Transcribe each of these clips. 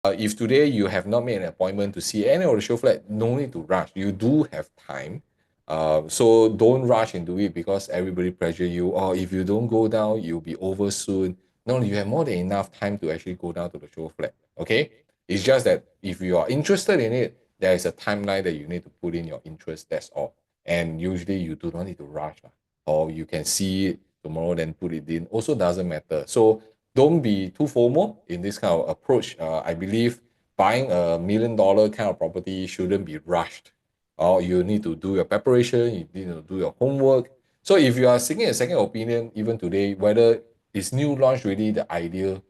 If today you have not made an appointment to see any of the show flat, no need to rush. You do have time. So don't rush into it because everybody pressure you. Or if you don't go down, you'll be over soon. No, you have more than enough time to actually go down to the show flat. Okay? It's just that if you are interested in it, there is a timeline that you need to put in your interest. That's all. And usually you do not need to rush. Or you can see it tomorrow, then put it in. Also doesn't matter. So don't be too FOMO in this kind of approach. I believe buying $1 million kind of property shouldn't be rushed. Or you need to do your preparation, you need to do your homework. So if you are seeking a second opinion, even today, whether is new launch really the ideal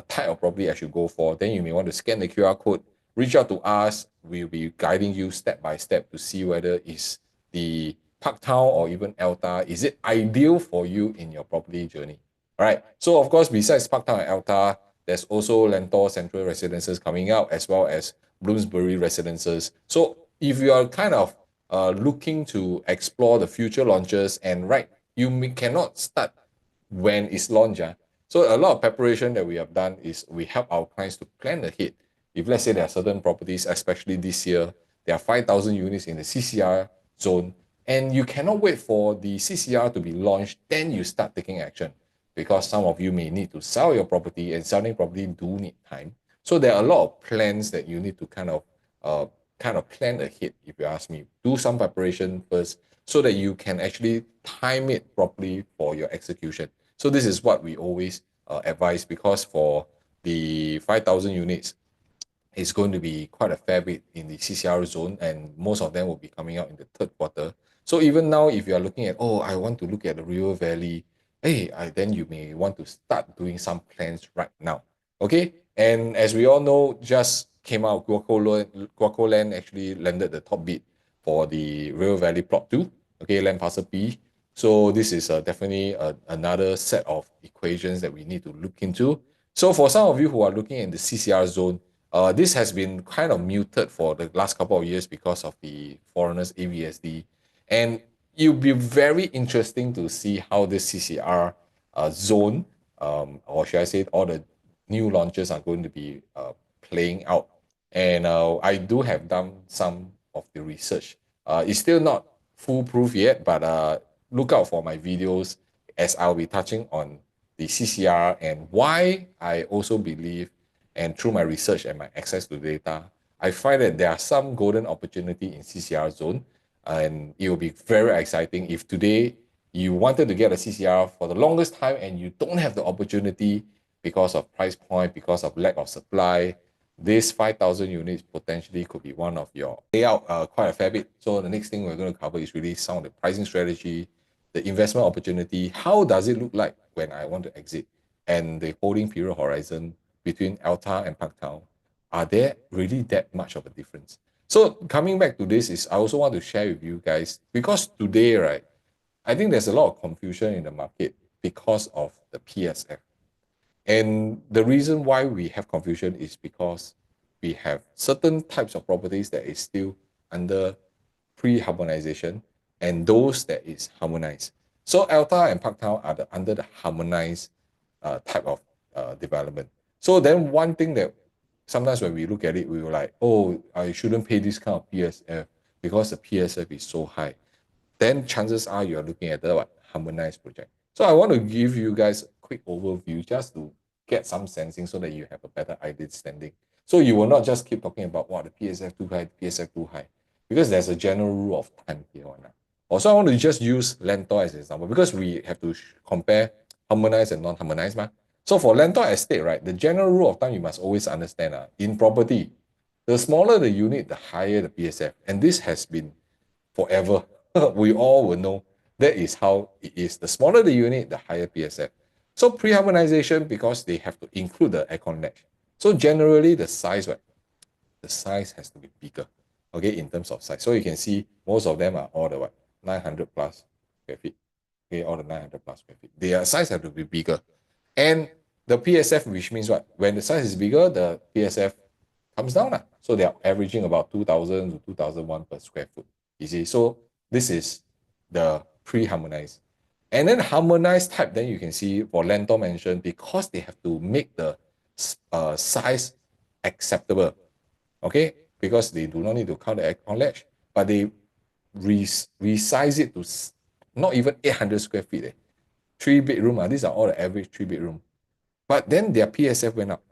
type of property I should go for, then you may want to scan the QR code, reach out to us. We'll be guiding you step by step to see whether is the Parktown or even Elta, is it ideal for you in your property journey? All right. So of course, besides Parktown and Elta, there's also Lentor Central Residences coming out, as well as Bloomsbury Residences. So if you are kind of looking to explore the future launches, and right, cannot start when it's launched. So a lot of preparation that we have done is we help our clients to plan ahead. If let's say there are certain properties, especially this year, there are 5,000 units in the CCR zone, and you cannot wait for the CCR to be launched, then you start taking action, because some of you may need to sell your property, and selling property do need time. So there are a lot of plans that you need to kind of plan ahead. If you ask me, do some preparation first so that you can actually time it properly for your execution. So this is what we always advise, because for the 5,000 units, it's going to be quite a fair bit in the CCR zone, and most of them will be coming out in the third quarter. So even now, if you are looking at, oh, I want to look at the River Valley, then you may want to start doing some plans right now. Okay, and as we all know, just came out, Guaco Land actually landed the top bid for the River Valley Plot 2, okay, land parcel B. So this is definitely another set of equations that we need to look into. So for some of you who are looking in the CCR zone, this has been kind of muted for the last couple of years because of the foreigners AVSD. And it'll be very interesting to see how this CCR zone, or should I say, all the new launches are going to be playing out. And I do have done some of the research. It's still not foolproof yet, but look out for my videos, as I'll be touching on the CCR and why I also believe, and through my research and my access to data, I find that there are some golden opportunity in CCR zone, and it will be very exciting if today you wanted to get a CCR for the longest time and you don't have the opportunity because of price point, because of lack of supply. This 5,000 units potentially could be one of your layout quite a fair bit. So the next thing we're going to cover is really some of the pricing strategy, the investment opportunity, how does it look like when I want to exit, and the holding period horizon between Elta and Parktown. Are there really that much of a difference? So coming back to this is I also want to share with you guys, because today, right, I think there's a lot of confusion in the market because of the PSF. And the reason why we have confusion is because we have certain types of properties that is still under pre-harmonization, and those that is harmonized. So Elta and Parktown are under the harmonized type of development. So then one thing that sometimes when we look at it, we were like, oh, I shouldn't pay this kind of PSF because the PSF is so high. Then chances are you're looking at the harmonized project. So I want to give you guys a quick overview just to get some sensing so that you have a better idea standing. So you will not just keep talking about, wow, the PSF too high, the PSF too high, because there's a general rule of time here on that. Also, I want to just use Lentor as an example because we have to compare harmonized and non-harmonized. So for Lentor estate, right, the general rule of thumb you must always understand in property, the smaller the unit, the higher the PSF. And this has been forever. We all will know that is how it is. The smaller the unit, the higher PSF. So pre-harmonization, because they have to include the aircon latch. So generally the size, right, the size has to be bigger, okay, in terms of size. So you can see most of them are all the 900 plus square feet. Okay, all the 900 plus square feet. Their size have to be bigger. And the PSF, which means what? When the size is bigger, the PSF comes down. So they are averaging about 2,000 to 2,001 per square foot. You see, so this is the pre-harmonized. And then harmonized type, then you can see for Lentor mentioned, because they have to make the size acceptable, okay? Because they do not need to count the aircon ledge, but they resize it to not even 800 square feet. 3 bedroom, these are all the average 3 bedroom. But then their PSF went up.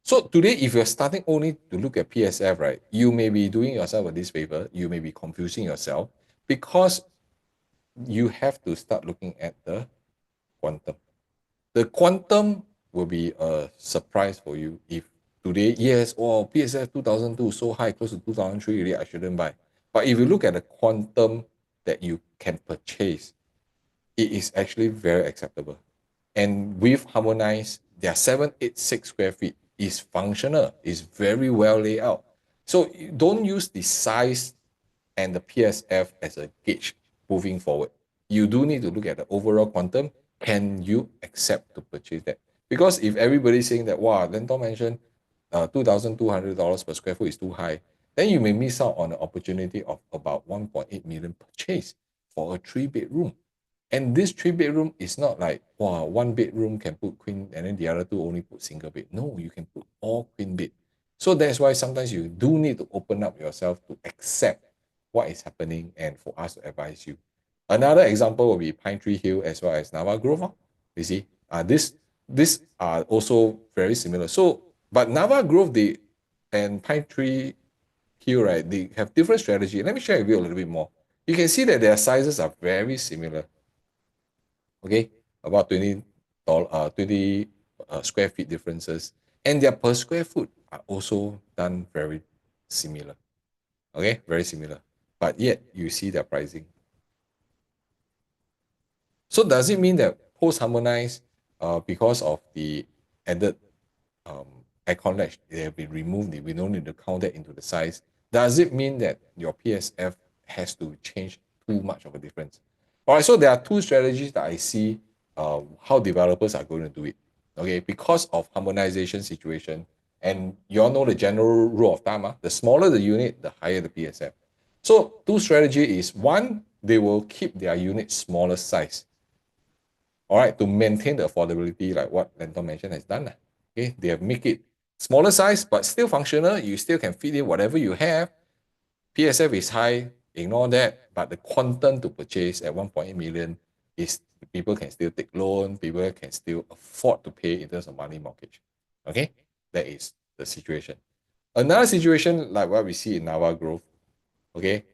So today, if you're starting only to look at PSF, right, you may be doing yourself a disfavor. You may be confusing yourself because you have to start looking at the quantum. The quantum will be a surprise for you if today, yes, oh, PSF 2002 so high, close to 2003, really, I shouldn't buy. But if you look at the quantum that you can purchase, it is actually very acceptable. And with harmonized, their 786 square feet is functional, is very well laid out. So don't use the size and the PSF as a gauge moving forward. You do need to look at the overall quantum. Can you accept to purchase that? Because if everybody's saying that, wow, Lentor mentioned $2,200 per square foot is too high, then you may miss out on the opportunity of about 1.8 million purchase for a 3 bedroom. And this 3 bedroom is not like, wow, 1 bedroom can put queen and then the other two only put single bed. No, you can put all queen bed. So that's why sometimes you do need to open up yourself to accept what is happening and for us to advise you. Another example will be Pine Tree Hill as well as Nava Grove. You see, this are also very similar. So, but Nava Grove and Pine Tree Hill, right, they have different strategy. Let me share with you a little bit more. You can see that their sizes are very similar. Okay, about 20 square feet differences, and their per square foot are also done very similar. Okay, very similar, but yet you see their pricing. So does it mean that post-harmonized, because of the added um, aircon latch, they have been removed, we don't need to count that into the size? Does it mean that your PSF has to change too much of a difference? All right, so there are two strategies that I see how developers are going to do it. Okay, because of harmonization situation, and you all know the general rule of thumb, the smaller the unit, the higher the PSF. So two strategy is, one, they will keep their unit smaller size, all right, to maintain the affordability like what Lentor mentioned has done. Okay, they have make it smaller size, but still functional. You still can fit in whatever you have. PSF is high, ignore that, but the quantum to purchase at 1.8 million is people can still take loan, people can still afford to pay in terms of money mortgage. Okay, that is the situation. Another situation like what we see in Nava Grove, okay,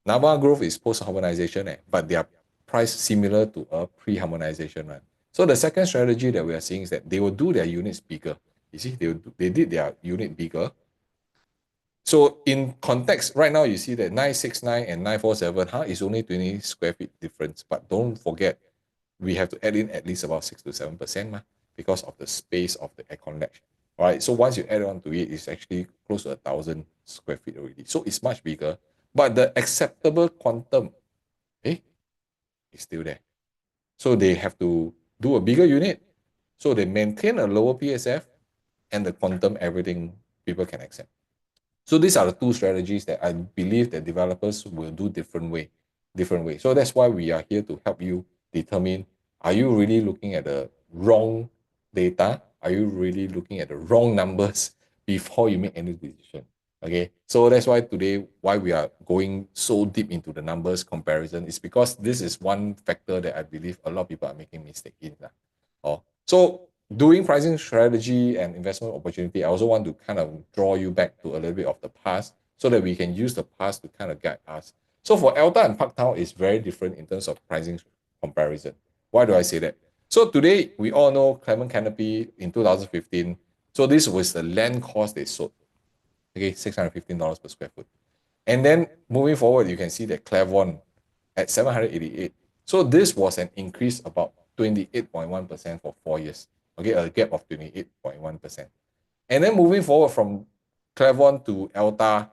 Nava Grove is post-harmonization, but they are priced similar to a pre-harmonization one. So the second strategy that we are seeing is that they will do their units bigger. You see, they did their unit bigger. So in context, right now you see that 969 and 947 is only 20 square feet difference. But don't forget, we have to add in at least about 6 to 7% because of the space of the aircon latch. All right, so once you add on to it, it's actually close to 1,000 square feet already. So it's much bigger, but the acceptable quantum is still there. So they have to do a bigger unit. So they maintain a lower PSF and the quantum, everything people can accept. So these are the two strategies that I believe that developers will do different way. So that's why we are here to help you determine, are you really looking at the wrong data? Are you really looking at the wrong numbers before you make any decision? Okay, so that's why today, why we are going so deep into the numbers comparison is because this is one factor that I believe a lot of people are making mistake in. So doing pricing strategy and investment opportunity, I also want to kind of draw you back to a little bit of the past so that we can use the past to kind of guide us. So for Elta and Parktown, is very different in terms of pricing comparison. Why do I say that? So today, we all know Clement Canopy in 2015. So this was the land cost they sold. Okay, $615 per square foot. And then moving forward, you can see that Clavon at 788. So this was an increase about 28.1% for 4 years. Okay, a gap of 28.1%. And then moving forward from Clavon to Elta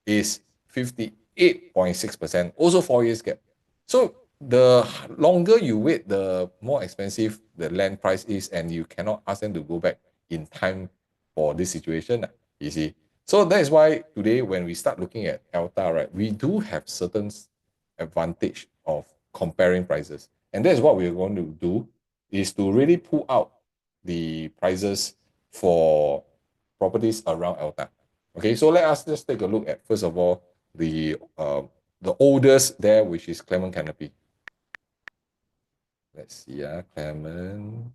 is 58.6%, also 4 years gap. So the longer you wait, the more expensive the land price is, and you cannot ask them to go back in time for this situation, you see. So that is why today, when we start looking at Elta, right, we do have certain advantage of comparing prices. And that's what we're going to do, is to really pull out the prices for properties around Elta. Okay, so let us just take a look at, first of all, the oldest there, which is Clement Canopy. Let's see, Clement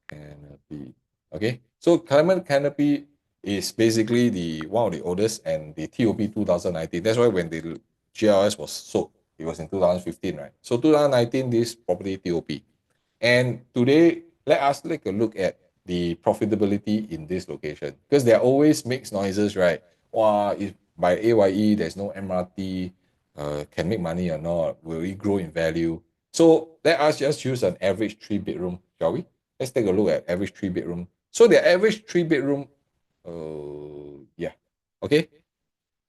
Canopy. Okay, so Clement Canopy is basically the one of the oldest, and the TOP 2019. That's why when the GLS was sold, it was in 2015, right? So 2019, this property TOP. And today, let us take a look at the profitability in this location, because there always makes noises, right? Wow, if by AYE there's no MRT, can make money or not? Will it grow in value? So let us just use an average 3 bedroom, shall we? Let's take a look at average 3 bedroom. So the average 3 bedroom, yeah, okay.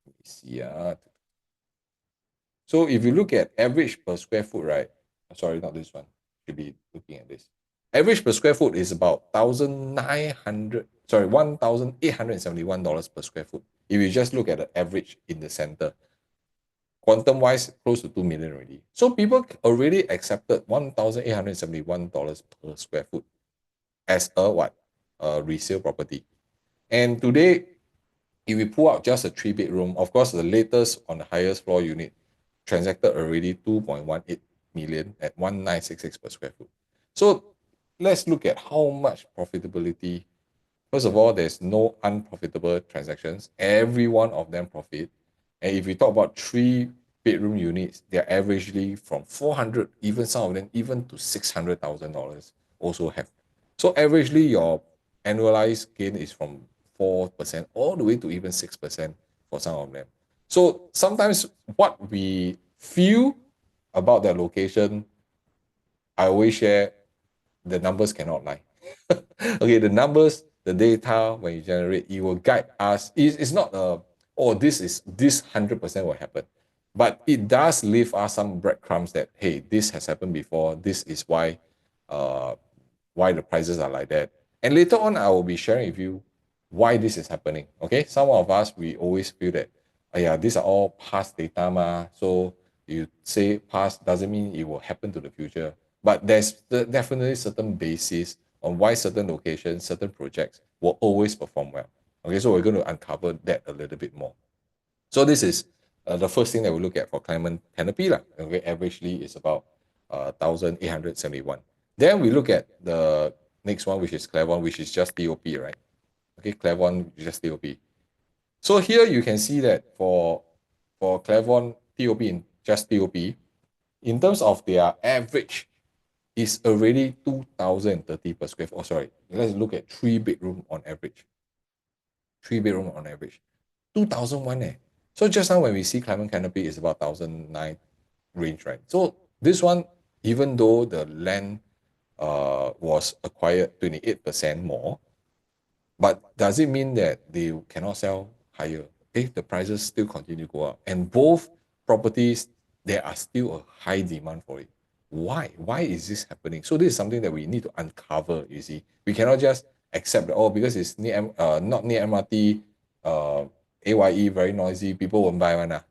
Let me see. So if you look at average per square foot, right? Sorry, not this one. Should be looking at this. Average per square foot is about $1,871 per square foot. If you just look at the average in the center, quantum wise, close to 2 million already. So people already accepted $1,871 per square foot as a what? A resale property. And today, if we pull out just a 3 bedroom, of course, the latest on the highest floor unit transacted already 2.18 million at 1966 per square foot. So let's look at how much profitability. First of all, there's no unprofitable transactions. Every one of them profit. And if we talk about 3 bedroom units, they're averagely from 400, even some of them, even to $600,000 also have. So averagely, your annualized gain is from 4% all the way to even 6% for some of them. So sometimes what we feel about that location, I always share, the numbers cannot lie. Okay, the numbers, the data, when you generate, it will guide us. It's not this 100% will happen, but it does leave us some breadcrumbs that, hey, this has happened before. This is uh, why the prices are like that. And later on, I will be sharing with you why this is happening. Okay, some of us, we always feel that, oh yeah, these are all past data ma. So you say past doesn't mean it will happen to the future. But there's definitely certain basis on why certain locations, certain projects will always perform well. Okay, so we're going to uncover that a little bit more. So this is the first thing that we look at for Clement Canopy. Okay, averagely is about 1,871. Then we look at the next one, which is Clermont, which is just TOP, right? Okay, Clermont is just TOP. So here you can see that for Clermont TOP and just TOP, in terms of their average, is already 2,030 per square foot. Oh, sorry. Let's look at 3 bedroom on average. 3 bedroom on average. 2,001 eh. So just now when we see Clement Canopy is about 1,009 range, right? So this one, even though the land was acquired 28% more, but does it mean that they cannot sell higher? Okay, the prices still continue to go up. And both properties, there are still a high demand for it. Why? Why is this happening? So this is something that we need to uncover, you see. We cannot just accept that, oh, because it's near, not near MRT, AYE, very noisy, people won't buy one.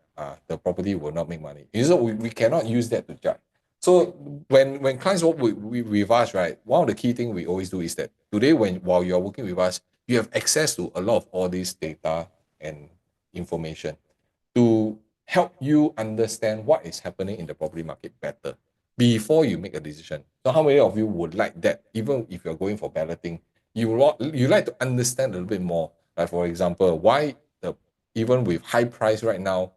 The property will not make money. So we cannot use that to judge. So when clients work with us, right, one of the key things we always do is that today, while you're working with us, you have access to a lot of all this data and information to help you understand what is happening in the property market better before you make a decision. So how many of you would like that, even if you're going for balloting, you like to understand a little bit more? Like, for example, why even with high price right now,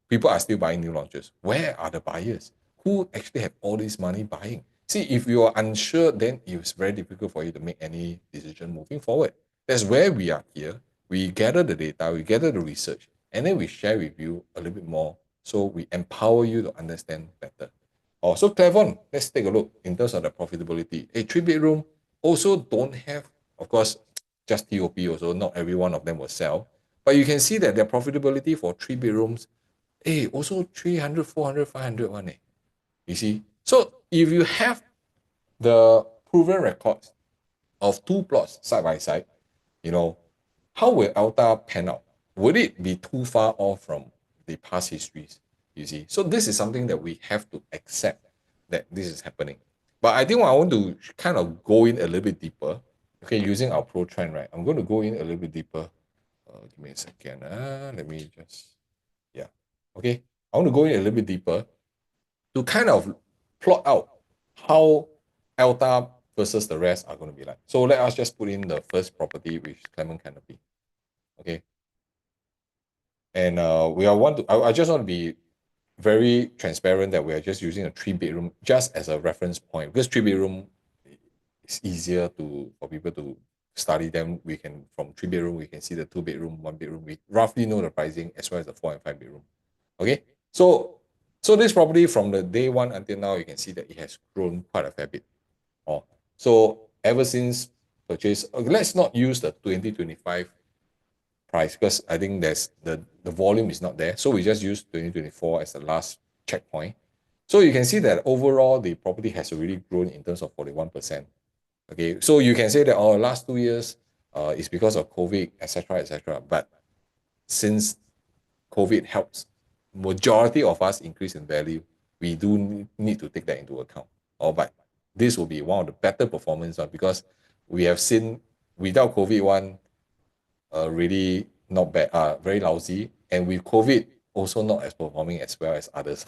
people are still buying new launches. Where are the buyers? Who actually have all this money buying? See, if you are unsure, then it's very difficult for you to make any decision moving forward. That's where we are here. We gather the data, we gather the research, and then we share with you a little bit more, so we empower you to understand better. So Clermont, let's take a look in terms of the profitability. A 3 bedroom also don't have, of course, just TOP also, not every one of them will sell. But you can see that their profitability for 3 bedrooms, also 300, 400, 500 one. You see? So if you have the proven records of two plots side by side, you know, how will Elta pan out? Would it be too far off from the past histories? You see? So this is something that we have to accept that this is happening. But I think I want to kind of go in a little bit deeper okay, using our pro trend, right? I'm going to go in a little bit deeper. Give me a second. Let me just, yeah. Okay. I want to go in a little bit deeper to kind of plot out how Elta versus the rest are going to be like. So let us just put in the first property, which is Clement Canopy. Okay. And I just want to be very transparent that we are just using a 3-bedroom just as a reference point, because 3-bedroom is easier for people to study them. We can, from 3-bedroom, we can see the 2-bedroom, 1-bedroom. We roughly know the pricing as well as the 4 and 5-bedroom. Okay. So this property from the day one until now, you can see that it has grown quite a fair bit. Oh, so ever since purchase, let's not use the 2025 price, because I think the volume is not there. So we just use 2024 as the last checkpoint. So you can see that overall the property has already grown in terms of 41%. Okay, so you can say that last 2 years is because of COVID, etc., etc. But since COVID helps majority of us increase in value, we do need to take that into account. But this will be one of the better performance because we have seen without COVID one really not bad, very lousy, and with COVID also not as performing as well as others.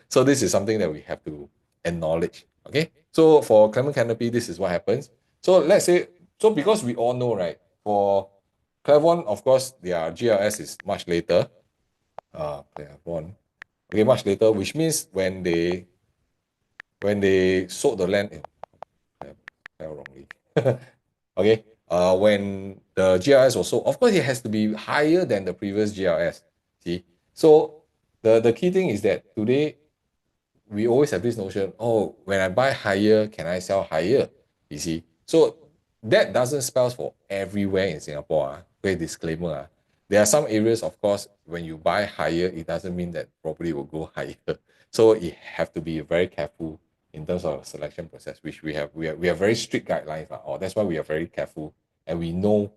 So this is something that we have to acknowledge. Okay, so for Clement Canopy, this is what happens. So let's say, so because we all know, right, for Clavon, of course, their GLS is much later. Clavon, okay, much later, which means when they sold the land, fell wrongly. Okay, when the GLS was sold, of course, it has to be higher than the previous GLS. See, so the key thing is that today we always have this notion, oh, when I buy higher, can I sell higher? You see, so that doesn't spell for everywhere in Singapore. Great disclaimer. There are some areas, of course, when you buy higher, it doesn't mean that property will go higher. So you have to be very careful in terms of selection process, which we have very strict guidelines. That's why we are very careful and we know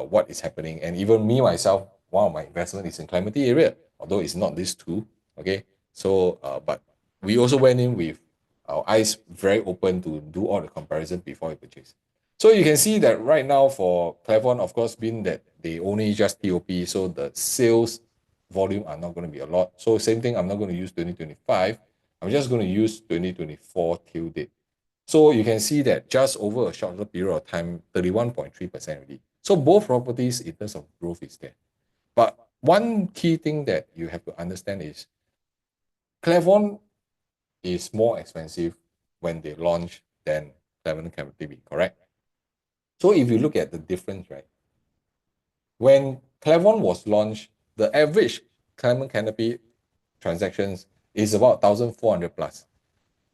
what is happening. And even me myself, one of my investment is in Clementi area, although it's not these two. Okay, so but we also went in with our eyes very open to do all the comparison before we purchase. So you can see that right now for Clavon, of course, being that they only just TOP, so the sales volume are not going to be a lot. So same thing, I'm not going to use 2025. I'm just going to use 2024 till date. So you can see that just over a shorter period of time, 31.3% already. So both properties in terms of growth is there. But one key thing that you have to understand is Clavon is more expensive when they launch than Clement Canopy, correct? So if you look at the difference, right? When Clavon was launched, the average Clement Canopy transactions is about 1,400 plus.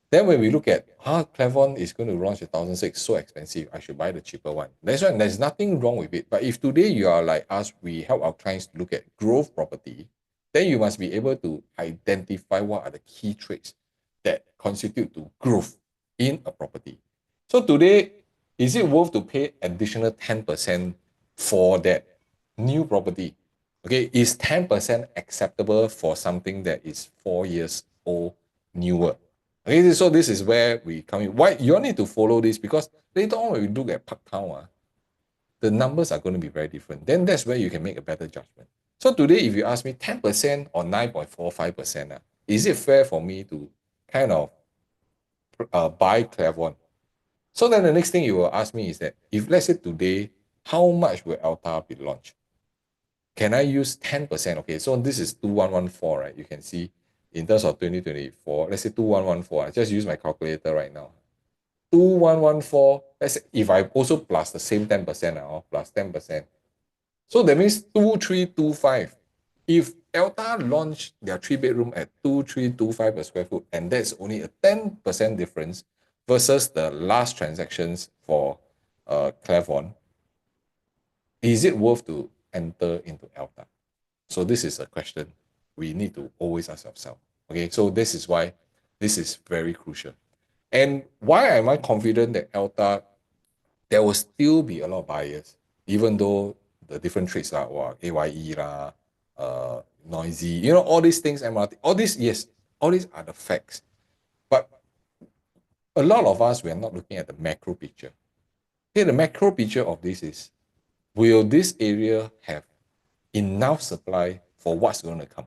Then when we look at how Clavon is going to launch at 1,600, so expensive, I should buy the cheaper one. That's why there's nothing wrong with it. But if today you are like us, we help our clients to look at growth property, then you must be able to identify what are the key traits that constitute to growth in a property. So today, is it worth to pay additional 10% for that new property? Okay, is 10% acceptable for something that is 4 years old, newer? Okay, so this is where we come in. Why you all need to follow this? Because later on when we look at Parktown, the numbers are going to be very different. Then that's where you can make a better judgment. So today, if you ask me 10% or 9.45%, is it fair for me to kind of buy Clavon? So then the next thing you will ask me is that if let's say today, how much will Elta be launched? Can I use 10%? Okay, so this is 2114, right? You can see in terms of 2024, let's say 2114. I just use my calculator right now. 2114, let's say if I also plus the same 10%, plus 10%. So that means 2325. If Elta launched their 3-bedroom at 2325 per square foot, and that's only a 10% difference versus the last transactions for Clavon, is it worth to enter into Elta? So this is a question we need to always ask ourselves. Okay, so this is why this is very crucial. And why am I confident that Elta, there will still be a lot of buyers, even though the different trades are AYE, noisy, all these things, MRT, all these, yes, all these are the facts. But a lot of us, we are not looking at the macro picture. Okay, the macro picture of this is, will this area have enough supply for what's going to come?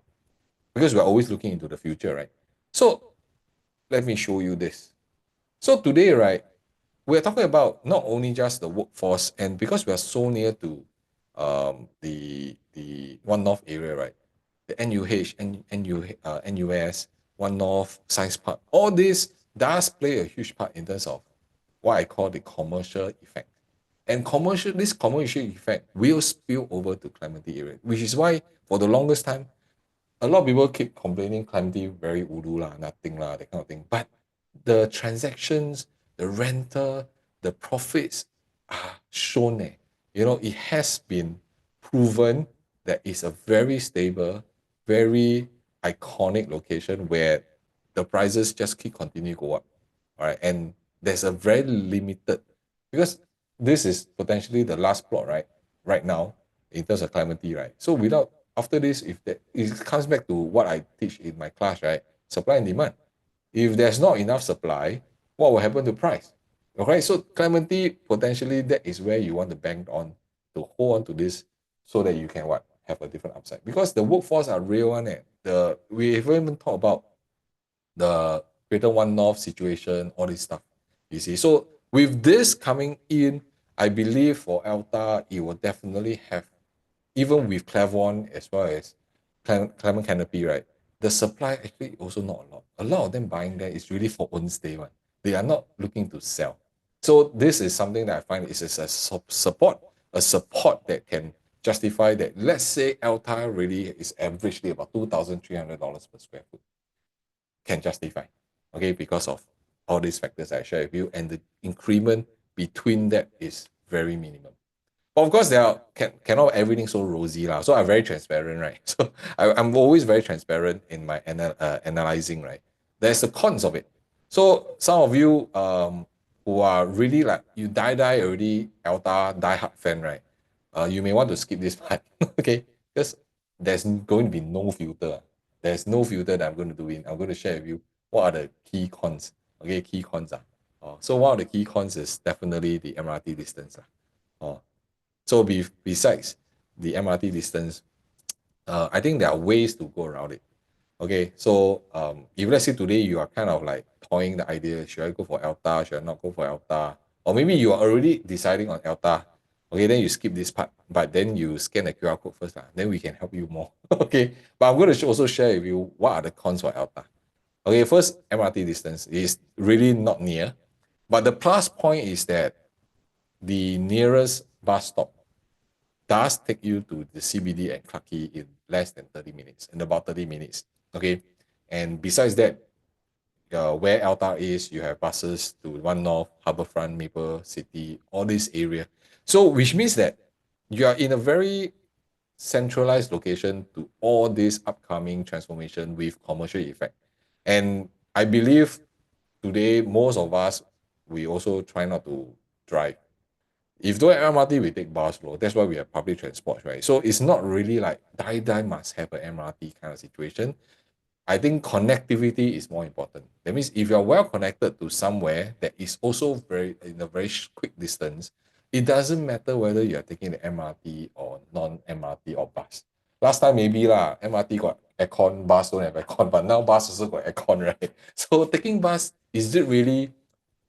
Because we're always looking into the future, right? So let me show you this. So today, right, we're talking about not only just the workforce, and because we are so near to the One North area, right? The NUH, NUS, One North, Science Park, all this does play a huge part in terms of what I call the commercial effect. And this commercial effect will spill over to Clementi area, which is why for the longest time, a lot of people keep complaining Clementi very ulu lah, nothing lah, that kind of thing. But the transactions, the rental, the profits are shown. It has been proven that it's a very stable, very iconic location where the prices just keep continue go up. All right. And there's a very limited, because this is potentially the last plot, right? Right now, in terms of Clementi, right? So without after this, it comes back to what I teach in my class, right? Supply and demand. If there's not enough supply, what will happen to price? Okay, so Clementi, potentially that is where you want to bank on to hold on to this so that you can what? Have a different upside. Because the workforce are real one. We haven't even talked about the Greater One North situation, all this stuff. You see, so with this coming in, I believe for Elta, it will definitely have, even with Clavon as well as Clement Canopy, right? The supply actually also not a lot. A lot of them buying there is really for own stay one. They are not looking to sell. So this is something that I find is a support that can justify that. Let's say Elta really is averagely about $2,300 per square foot, can justify, okay, because of all these factors I share with you, and the increment between that is very minimum. But of course, cannot everything so rosy lah. So I'm very transparent, right? So I'm always very transparent in my analyzing, right? There's the cons of it. So some of you who are really like you die already Elta die hard fan, right? You may want to skip this part, okay? Because there's going to be no filter. There's no filter that I'm going to do in. I'm going to share with you what are the key cons. Okay, key cons are. So one of the key cons is definitely the MRT distance. So besides the MRT distance, I think there are ways to go around it. Okay, so if let's say today you are kind of like toying the idea, should I go for Elta, should I not go for Elta? Or maybe you are already deciding on Elta. Okay, then you skip this part, but then you scan the QR code first. Then we can help you more. Okay, but I'm going to also share with you what are the cons for Elta. Okay, first, MRT distance is really not near. But the plus point is that the nearest bus stop does take you to the CBD and Clarke Quay in less than 30 minutes, in about 30 minutes. Okay, and besides that, where Elta is, you have buses to One North, Harbourfront, Maple City, all this area. So which means that you are in a very centralized location to all this upcoming transformation with commercial effect. And I believe today, most of us, we also try not to drive. If don't have MRT, we take bus low. That's why we have public transport, right? So it's not really like die must have an MRT kind of situation. I think connectivity is more important. That means if you're well connected to somewhere that is also in a very quick distance, it doesn't matter whether you're taking the MRT or non-MRT or bus. Last time maybe lah, MRT got aircon, bus don't have aircon, but now bus also got aircon, right? So taking bus, is it really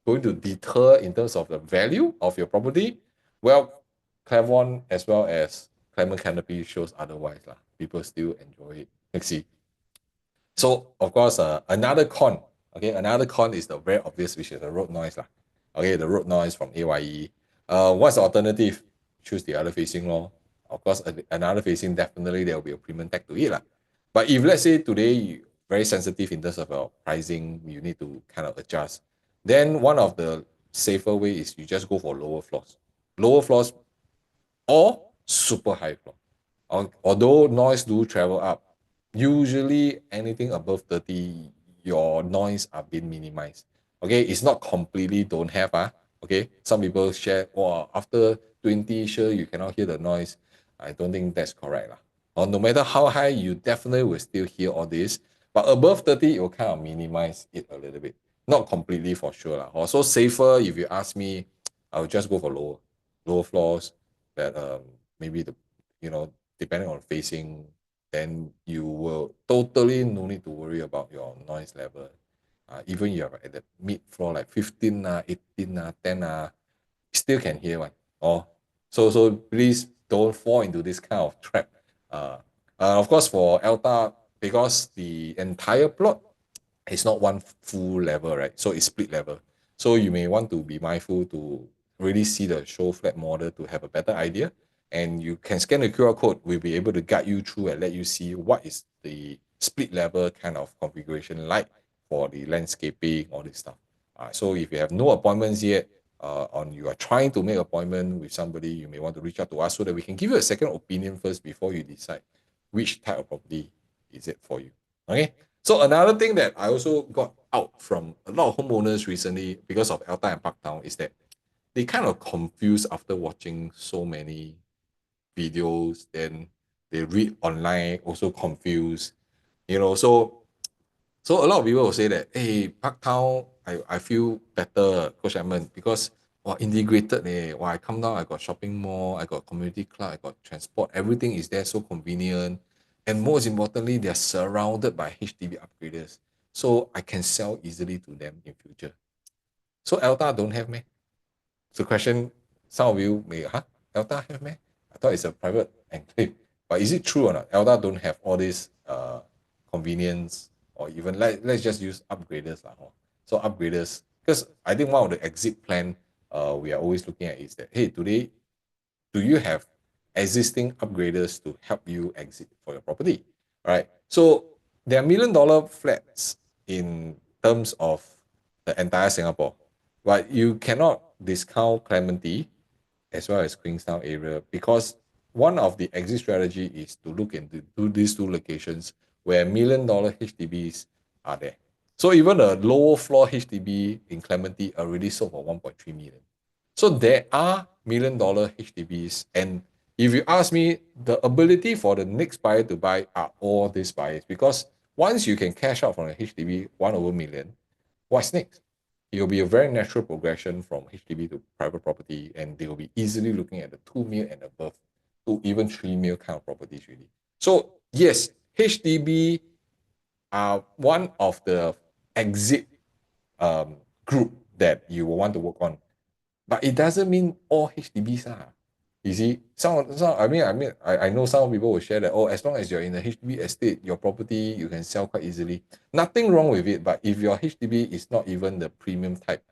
going to deter in terms of the value of your property? Well, Clavon as well as Clement Canopy shows otherwise lah. People still enjoy it. Let's see. So of course, another con. Okay, another con is the very obvious, which is the road noise lah. Okay, the road noise from AYE. What's the alternative? Choose the other facing law. Of course, another facing, definitely there will be a premium tag to it lah. But if let's say today you very sensitive in terms of your pricing, you need to kind of adjust. Then one of the safer way is you just go for lower floors, or super high floor. Although noise do travel up, usually anything above 30, your noise are being minimized. Okay, it's not completely don't have. Okay, some people share, oh, after 20, sure, you cannot hear the noise. I don't think that's correct. Or no matter how high, you definitely will still hear all this. But above 30, it will kind of minimize it a little bit. Not completely for sure. Also safer, if you ask me, I would just go for lower floors that maybe depending on facing, then you will totally no need to worry about your noise level. Even you are at the mid floor like 15 18 10 still can hear one. Oh, so please don't fall into this kind of trap. Uh, of course, for Elta, because the entire plot is not one full level, right? So it's split level. So you may want to be mindful to really see the show flat model to have a better idea. And you can scan the QR code. We'll be able to guide you through and let you see what is the split level kind of configuration like for the landscaping, all this stuff. So if you have no appointments yet, on you are trying to make appointment with somebody, you may want to reach out to us so that we can give you a second opinion first before you decide which type of property is it for you. Okay. So another thing that I also got out from a lot of homeowners recently because of Elta and Parktown is that they kind of confused after watching so many videos. Then they read online, also confused. So a lot of people will say that, hey, Parktown, I feel better, Coach Edmund, because integrated. I come down, I got shopping mall, I got community club, I got transport, everything is there so convenient. And most importantly, they're surrounded by HDB upgraders. So I can sell easily to them in future. So Elta don't have me. So question, some of you may, Elta have me? I thought it's a private enclave. But is it true or not? Elta don't have all this convenience, or even let's just use upgraders. So upgraders, because I think one of the exit plan we are always looking at is that, hey, today, do you have existing upgraders to help you exit for your property? All right. So there are $1 million flats in terms of the entire Singapore, but you cannot discount Clementi as well as Queenstown area, because one of the exit strategy is to look into these two locations where $1 million HDBs are there. So even a lower floor HDB in Clementi already sold for 1.3 million. So there are $1 million HDBs, and if you ask me, the ability for the next buyer to buy are all these buyers, because once you can cash out from a HDB 1/1,000,000, what's next? It will be a very natural progression from HDB to private property, and they will be easily looking at the 2 mil and above to even 3 mil kind of properties really. So yes, HDB are one of the exit group that you will want to work on, but it doesn't mean all HDBs are. You see, I know some people will share that, as long as you're in a HDB estate, your property, you can sell quite easily. Nothing wrong with it, but if your HDB is not even the premium type,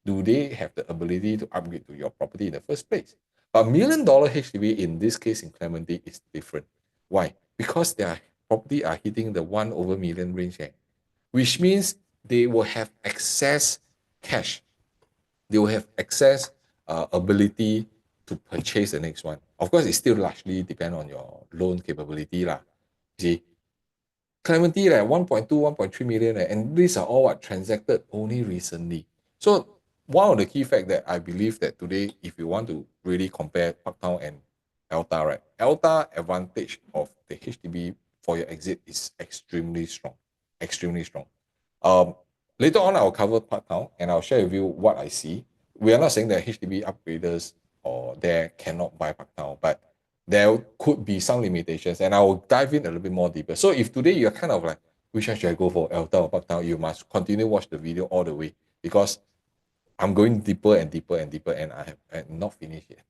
do they have the ability to upgrade to your property in the first place? But $1 million HDB in this case in Clementi is different. Why? Because their property are hitting the 1/million range, which means they will have excess cash. They will have excess ability to purchase the next one. Of course, it still largely depend on your loan capability lah. You see, Clementi like 1.2, 1.3 million, and these are all what transacted only recently. So one of the key facts that I believe that today, if you want to really compare Parktown and Elta, right? Elta advantage of the HDB for your exit is extremely strong, extremely strong. Later on, I'll cover Parktown and I'll share with you what I see. We are not saying that HDB upgraders or there cannot buy Parktown, but there could be some limitations, and I will dive in a little bit more deeper. So if today you're kind of like, which one should I go for, Elta or Parktown, you must continue watch the video all the way, because I'm going deeper and deeper and deeper, and I have not finished yet.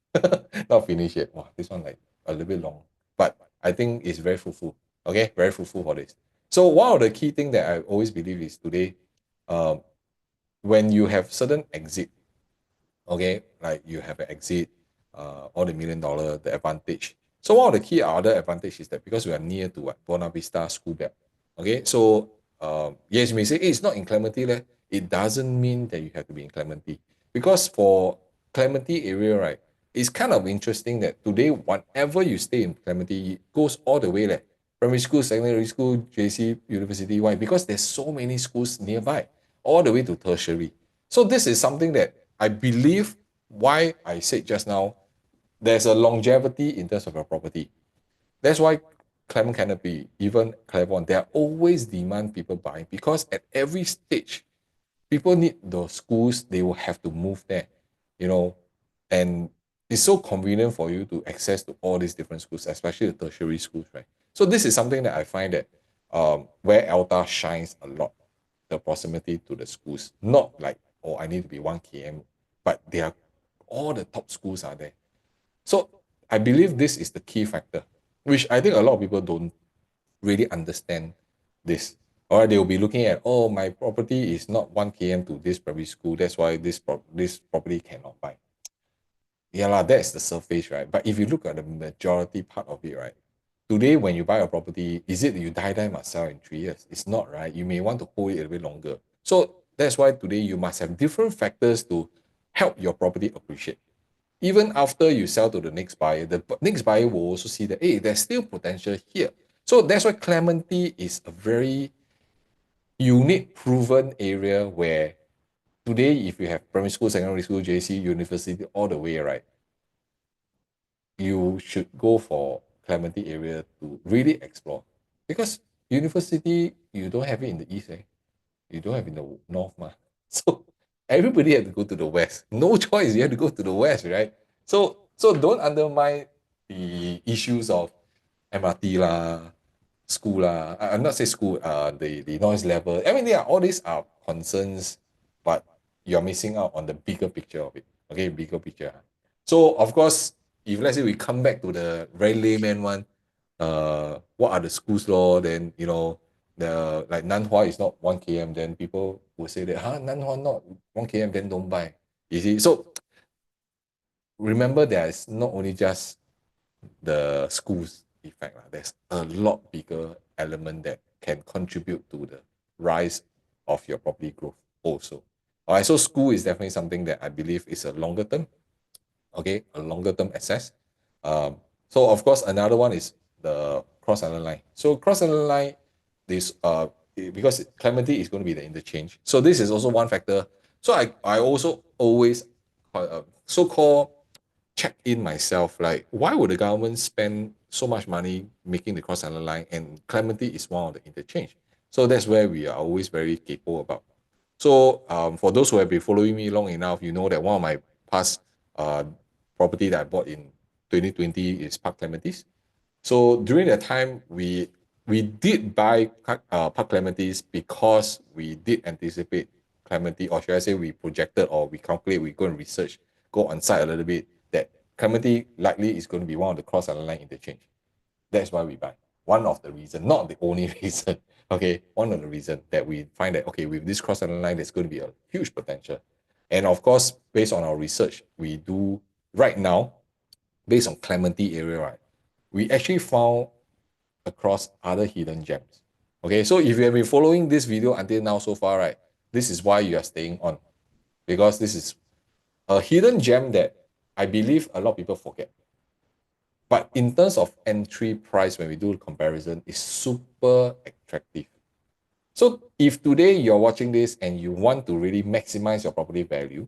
Not finished yet. Wow, this one like a little bit long, but I think it's very fruitful. Okay, very fruitful for this. So one of the key things that I always believe is today, when you have certain exit, okay, like you have an exit, all the $1 million, the advantage. So one of the key other advantage is that because we are near to Buona Vista School Belt, okay, so yes, you may say, hey, it's not in Clementi, it doesn't mean that you have to be in Clementi, because for Clementi area, right, it's kind of interesting that today, whenever you stay in Clementi, it goes all the way, primary school, secondary school, JC, university. Why? Because there's so many schools nearby, all the way to tertiary. So this is something that I believe, why I said just now, there's a longevity in terms of your property. That's why Clement Canopy, even Claiborne, there are always demand people buying, because at every stage, people need those schools, they will have to move there. And it's so convenient for you to access to all these different schools, especially the tertiary schools, right? So this is something that I find that where Elta shines a lot, the proximity to the schools. Not like, oh, I need to be 1 km, but they are all the top schools are there. So I believe this is the key factor, which I think a lot of people don't really understand this. Or they will be looking at, oh, my property is not 1 km to this primary school. That's why this property cannot buy. Yeah, lah, that's the surface, right? But if you look at the majority part of it, right? Today, when you buy a property, is it you die must sell in 3 years? It's not, right? You may want to hold it a bit longer. So that's why today you must have different factors to help your property appreciate. Even after you sell to the next buyer, the next buyer will also see that, hey, there's still potential here. So that's why Clementi is a very unique, proven area where today, if you have primary school, secondary school, JC, university, all the way, right? You should go for Clementi area to really explore. Because university, you don't have it in the east, eh? You don't have it in the north, ma. So everybody had to go to the west. No choice, you have to go to the west, right? So don't undermine the issues of MRT lah, school lah. I'm not say school, the noise level. I mean, yeah, all these are concerns, but you're missing out on the bigger picture of it. Okay, bigger picture. So of course, if let's say we come back to the very layman one, what are the schools law? Then the like Nanhua is not 1 km, then people will say that Nanhua not 1 km, then don't buy. You see, so remember there is not only just the schools effect. There's a lot bigger element that can contribute to the rise of your property growth also. All right, so school is definitely something that I believe is a longer term, okay, a longer term access. So of course, another one is the cross island line. So cross island line, this because Clementi is going to be the interchange. So this is also one factor. So I also always so-called check in myself, like why would the government spend so much money making the cross island line, and Clementi is one of the interchange. So that's where we are always very capable about. So for those who have been following me long enough, you know that one of my past uh, property that I bought in 2020 is Park Clementis. So during that time, we did buy Park Clementis because we did anticipate Clementi, or should I say we projected or we calculate, we go and research, go on site a little bit, that Clementi likely is going to be one of the cross island line interchange. That's why we buy. One of the reason, not the only reason. Okay, one of the reason that we find that, okay, with this cross island line, there's going to be a huge potential. And of course, based on our research, we do right now, based on Clementi area, right, we actually found across other hidden gems. Okay, so if you have been following this video until now so far, right, this is why you are staying on, because this is a hidden gem that I believe a lot of people forget. But in terms of entry price, when we do the comparison, it's super attractive. So if today you're watching this and you want to really maximize your property value,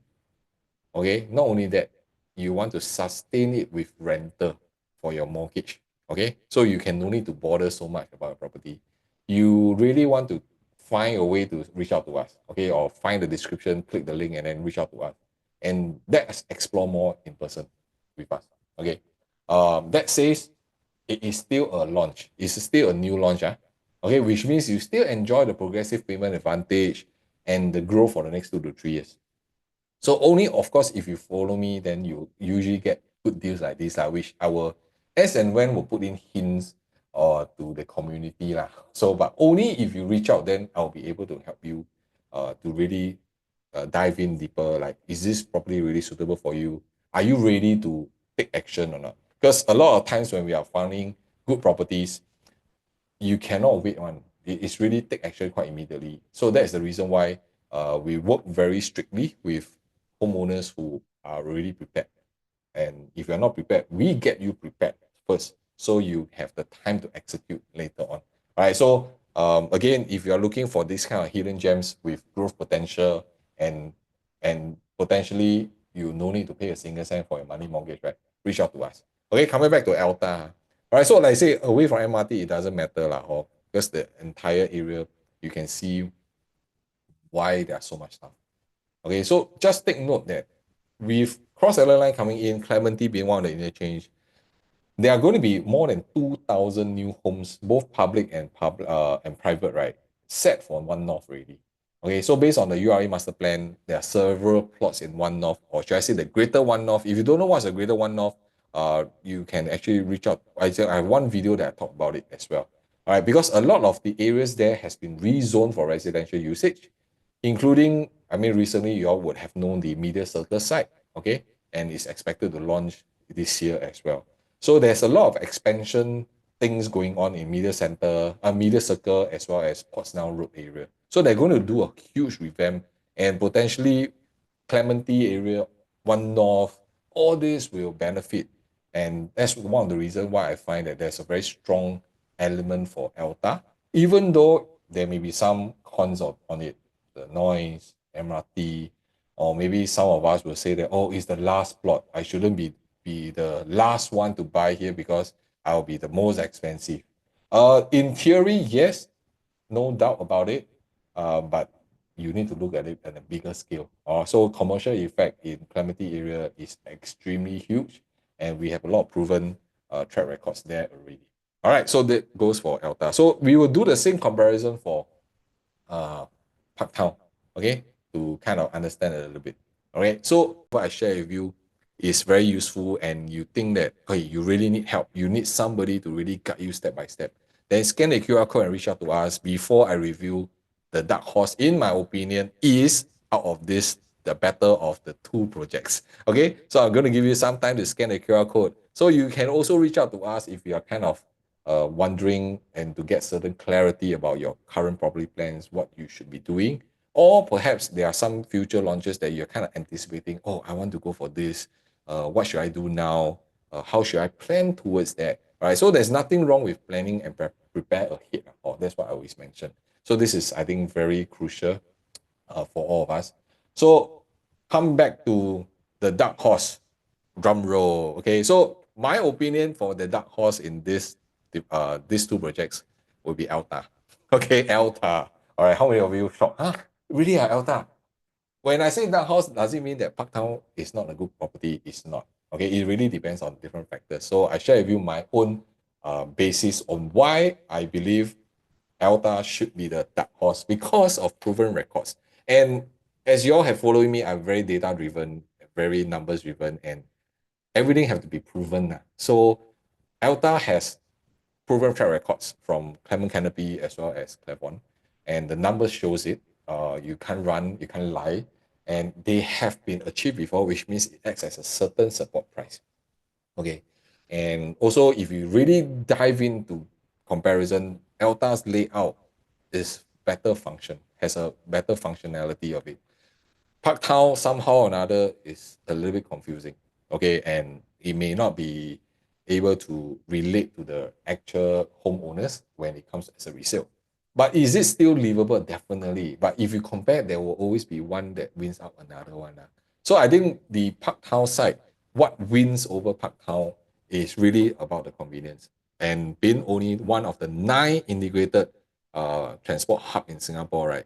okay, not only that, you want to sustain it with rental for your mortgage, okay? So you can no need to bother so much about a property. You really want to find a way to reach out to us, okay? Or find the description, click the link, and then reach out to us. And let's explore more in person with us, okay? That says it is still a launch. It's still a new launch, okay? Which means you still enjoy the progressive payment advantage and the growth for the next 2 to 3 years. So only, of course, if you follow me, then you usually get good deals like this, which I will, as and when, will put in hints to the community. So, but only if you reach out, then I'll be able to help you to really dive in deeper. Like, is this property really suitable for you? Are you ready to take action or not? Because a lot of times when we are finding good properties, you cannot wait on. It's really take action quite immediately. So that's the reason why we work very strictly with homeowners who are really prepared. And if you're not prepared, we get you prepared first, so you have the time to execute later on. All right. So again, if you're looking for this kind of hidden gems with growth potential, and potentially you no need to pay a single cent for your money mortgage, right? Reach out to us. Okay, coming back to Elta. All right, so like I say, away from MRT, it doesn't matter because the entire area, you can see why there's so much stuff. Okay, so just take note that with cross Island Line coming in, Clementi being one of the interchange, there are going to be more than 2,000 new homes, both public and private, right, set for One North already. Okay, so based on the URA master plan, there are several plots in One North, or should I say the Greater One North. If you don't know what's the Greater One North, you can actually reach out. I have one video that I talk about it as well. All right, because a lot of the areas there has been rezoned for residential usage, including, I mean, recently you all would have known the Media Circle site, okay, and it's expected to launch this year as well. So there's a lot of expansion things going on in Media Center, Media Circle, as well as Portsmouth Road area. So they're going to do a huge revamp, and potentially Clementi area, One North, all this will benefit. And that's one of the reasons why I find that there's a very strong element for Elta, even though there may be some cons on it, the noise, MRT, or maybe some of us will say that, oh, it's the last plot. I shouldn't be the last one to buy here because I'll be the most expensive. In theory, yes, no doubt about it. But you need to look at it at a bigger scale. So commercial effect in Clementi area is extremely huge, and we have a lot of proven track records there already. All right, so that goes for Elta. So we will do the same comparison for Parktown, okay, to kind of understand a little bit. All right, so what I share with you is very useful, and you think that, hey, you really need help, you need somebody to really guide you step by step, then scan the QR code and reach out to us. Before I review, the dark horse, in my opinion, is out of this the better of the two projects. Okay, so I'm going to give you some time to scan the QR code. So you can also reach out to us if you are kind of wondering and to get certain clarity about your current property plans, what you should be doing. Or perhaps there are some future launches that you're kind of anticipating. Oh, I want to go for this. What should I do now? How should I plan towards that? All right. So there's nothing wrong with planning and prepare ahead. Or that's what I always mention. So this is, I think, very crucial for all of us. So come back to the dark horse, drum roll. Okay. So my opinion for the dark horse in these two projects will be Elta. Okay, Elta. All right. How many of you shocked? Huh? Really, Elta? When I say dark horse, does it mean that Parktown is not a good property? It's not. Okay, it really depends on different factors. So I share with you my own basis on why I believe Elta should be the dark horse because of proven records. And as you all have followed me, I'm very data driven, very numbers driven, and everything have to be proven. So Elta has proven track records from Clement Canopy as well as Clavon, and the numbers shows it. You can't run, you can't lie, and they have been achieved before, which means it acts as a certain support price. Okay, and also if you really dive into comparison, Elta's layout is better function, has a better functionality of it. Parktown somehow or another is a little bit confusing. Okay, and it may not be able to relate to the actual homeowners when it comes as a resale. But is it still livable? Definitely. But if you compare, there will always be one that wins out another one. So I think the Parktown side, what wins over Parktown is really about the convenience. And being only one of the 9 integrated transport hub in Singapore, right?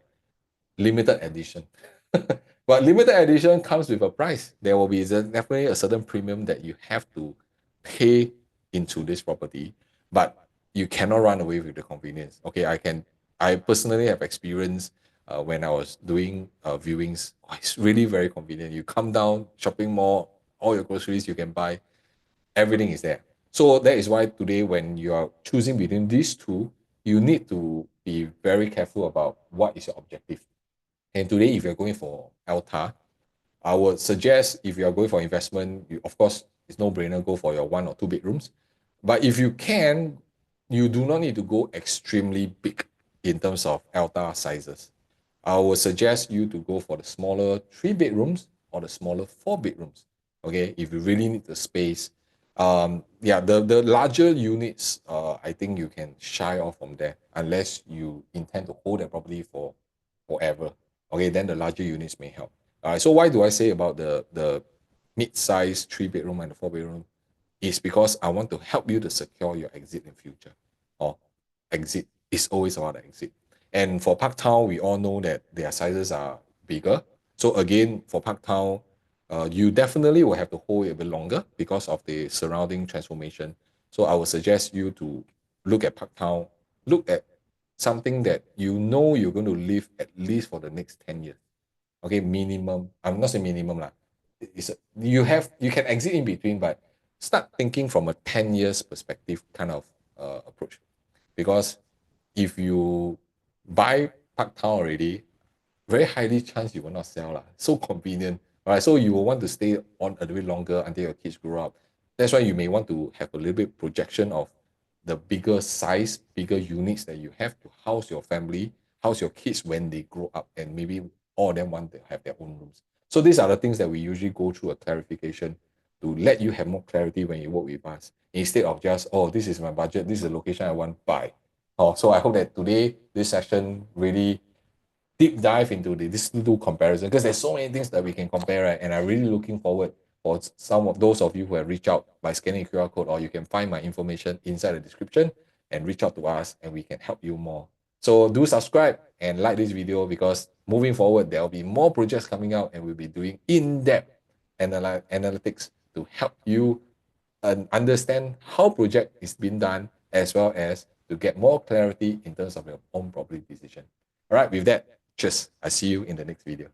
Limited edition. But limited edition comes with a price. There will be definitely a certain premium that you have to pay into this property, but you cannot run away with the convenience. Okay, I personally have experience when I was doing viewings. Oh, it's really very convenient. You come down, shopping mall, all your groceries you can buy, everything is there. So that is why today, when you are choosing between these two, you need to be very careful about what is your objective. And today, if you're going for Elta, I would suggest, if you are going for investment, of course, it's no brainer, go for your 1 or 2 bedrooms. But if you can, you do not need to go extremely big in terms of Elta sizes. I would suggest you to go for the smaller 3 bedrooms or the smaller 4 bedrooms. Okay, if you really need the space. Yeah, the larger units, I think you can shy off from there unless you intend to hold that property for forever. Okay, then the larger units may help. So why do I say about the mid-size 3 bedroom and the 4 bedroom? Is because I want to help you to secure your exit in future. Or exit is always about the exit. And for Parktown, we all know that their sizes are bigger. So again, for Parktown, You definitely will have to hold it a bit longer because of the surrounding transformation. So I would suggest you to look at Parktown, look at something that you know you're going to live at least for the next 10 years. Okay, minimum. I'm not saying minimum lah. You can exit in between, but start thinking from a 10 years perspective kind of approach. Because if you buy Parktown already, very highly chance you will not sell lah. So convenient, right? So you will want to stay on a little bit longer until your kids grow up. That's why you may want to have a little bit projection of the bigger size, bigger units that you have to house your family, house your kids when they grow up, and maybe all of them want to have their own rooms. So these are the things that we usually go through a clarification to let you have more clarity when you work with us, instead of just, oh, this is my budget, this is the location I want, buy. Oh, so I hope that today this session really deep dive into this little comparison, because there's so many things that we can compare, right? And I'm really looking forward for some of those of you who have reached out by scanning the QR code, or you can find my information inside the description and reach out to us and we can help you more. So do subscribe and like this video, because moving forward, there'll be more projects coming out and we'll be doing in-depth analytics to help you understand how project is being done, as well as to get more clarity in terms of your own property decision. All right, with that, cheers. I see you in the next video.